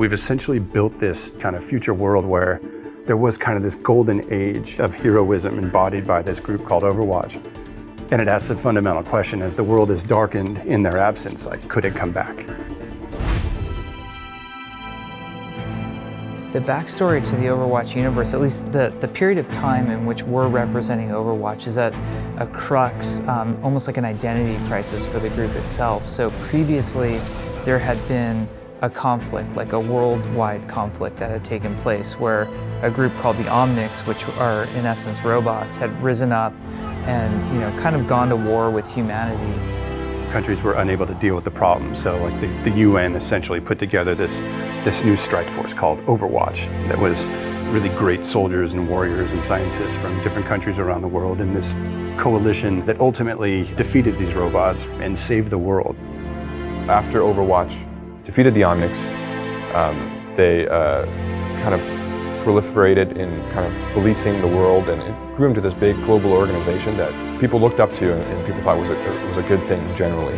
We've essentially built this kind of future world where there was kind of this golden age of heroism embodied by this group called Overwatch. And it asks a fundamental question: as the world is darkened in their absence, like, could it come back? The backstory to the Overwatch universe, at least the period of time in which we're representing Overwatch, is at a crux, almost like an identity crisis for the group itself. So previously, there had been a conflict, like a worldwide conflict that had taken place, where a group called the Omnics, which are in essence robots, had risen up and kind of gone to war with humanity. Countries were unable to deal with the problem, so like the UN essentially put together this new strike force called Overwatch that was really great soldiers and warriors and scientists from different countries around the world in this coalition that ultimately defeated these robots and saved the world. After Overwatch defeated the Omnics, they kind of proliferated in kind of policing the world, and it grew into this big global organization that people looked up to and people thought was a good thing generally.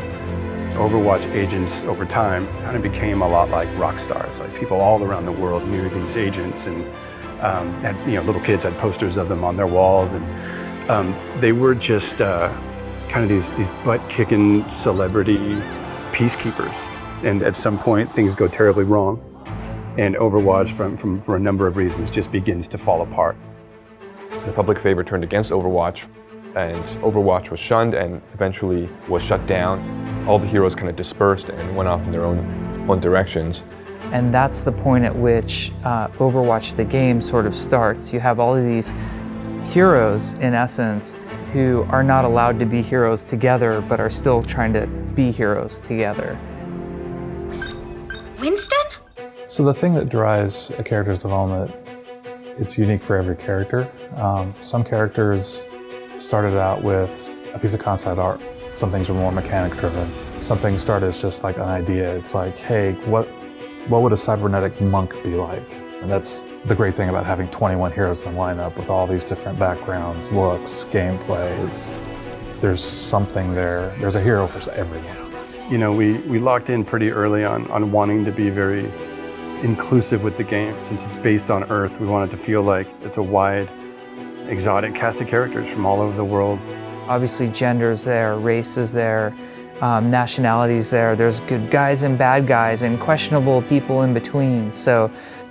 Overwatch agents over time kind of became a lot like rock stars. Like, people all around the world knew these agents, and little kids had posters of them on their walls, and they were just kind of these butt-kicking celebrity peacekeepers. And at some point, things go terribly wrong, and Overwatch, for a number of reasons, just begins to fall apart. The public favor turned against Overwatch, and Overwatch was shunned and eventually was shut down. All the heroes kind of dispersed and went off in their own directions. And that's the point at which Overwatch, the game, sort of starts. You have all of these heroes, in essence, who are not allowed to be heroes together, but are still trying to be heroes together. Winston? So the thing that drives a character's development, it's unique for every character. Some characters started out with a piece of concept art. Some things were more mechanic driven. Some things start as just like an idea. It's like, hey, what would a cybernetic monk be like? And that's the great thing about having 21 heroes in the lineup with all these different backgrounds, looks, gameplays. There's something there. There's a hero for everyone. We locked in pretty early on wanting to be very inclusive with the game. Since it's based on Earth, we want it to feel like it's a wide, exotic cast of characters from all over the world. Obviously, gender's there, race is there, nationality's there. There's good guys and bad guys and questionable people in between. So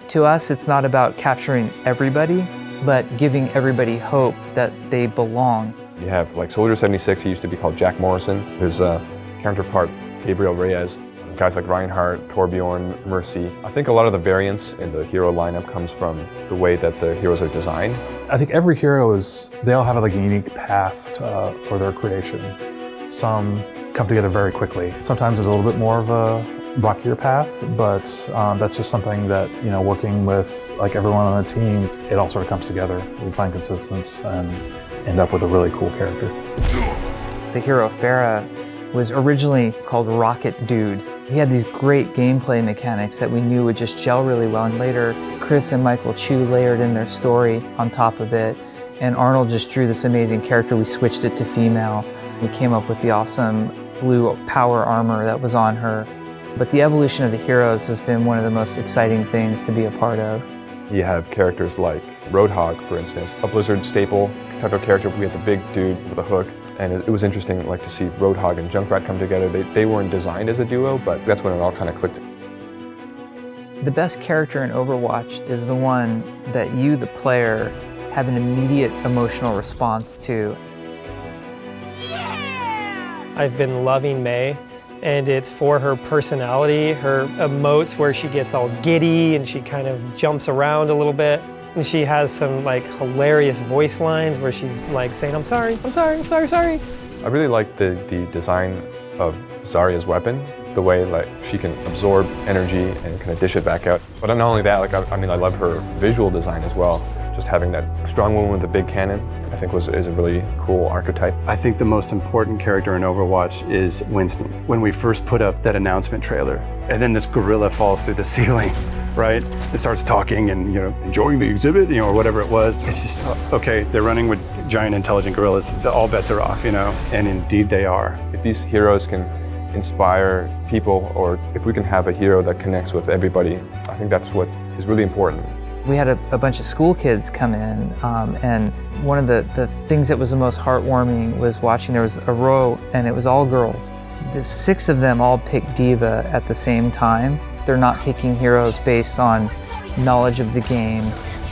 to us, it's not about capturing everybody, but giving everybody hope that they belong. You have like Soldier 76, he used to be called Jack Morrison. There's a counterpart, Gabriel Reyes. Guys like Reinhardt, Torbjorn, Mercy. I think a lot of the variance in the hero lineup comes from the way that the heroes are designed. I think every hero they all have like a unique path for their creation. Some come together very quickly. Sometimes there's a little bit more of a rockier path, but that's just something that, working with like everyone on the team, it all sort of comes together. We find consistency and end up with a really cool character. The hero Farah was originally called Rocket Dude. He had these great gameplay mechanics that we knew would just gel really well, and later Chris and Michael Chu layered in their story on top of it, and Arnold just drew this amazing character. We switched it to female. We came up with the awesome blue power armor that was on her. But the evolution of the heroes has been one of the most exciting things to be a part of. You have characters like Roadhog, for instance, a Blizzard staple type of character. We had the big dude with a hook. And it was interesting to see Roadhog and Junkrat come together. They weren't designed as a duo, but that's when it all kind of clicked. The best character in Overwatch is the one that you, the player, have an immediate emotional response to. Yeah! I've been loving Mei, and it's for her personality, her emotes where she gets all giddy and she kind of jumps around a little bit. And she has some hilarious voice lines where she's saying, I'm sorry. I really like the design of Zarya's weapon, the way she can absorb energy and kind of dish it back out. But not only that, I love her visual design as well. Just having that strong woman with a big cannon, I think is a really cool archetype. I think the most important character in Overwatch is Winston. When we first put up that announcement trailer, and then this gorilla falls through the ceiling, right? It starts talking and, enjoying the exhibit, or whatever it was. It's just, okay, they're running with giant intelligent gorillas. All bets are off, and indeed they are. If these heroes can inspire people, or if we can have a hero that connects with everybody, I think that's what is really important. We had a bunch of school kids come in, and one of the things that was the most heartwarming was watching, there was a row, and it was all girls. The 6 of them all picked d.va at the same time. They're not picking heroes based on knowledge of the game,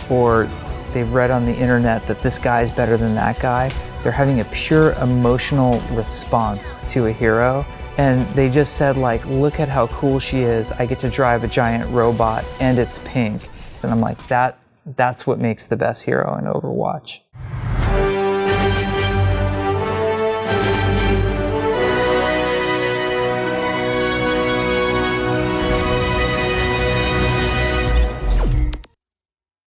or they've read on the internet that this guy's better than that guy. They're having a pure emotional response to a hero. And they just said, like, look at how cool she is. I get to drive a giant robot and it's pink. And I'm like, that's what makes the best hero in Overwatch.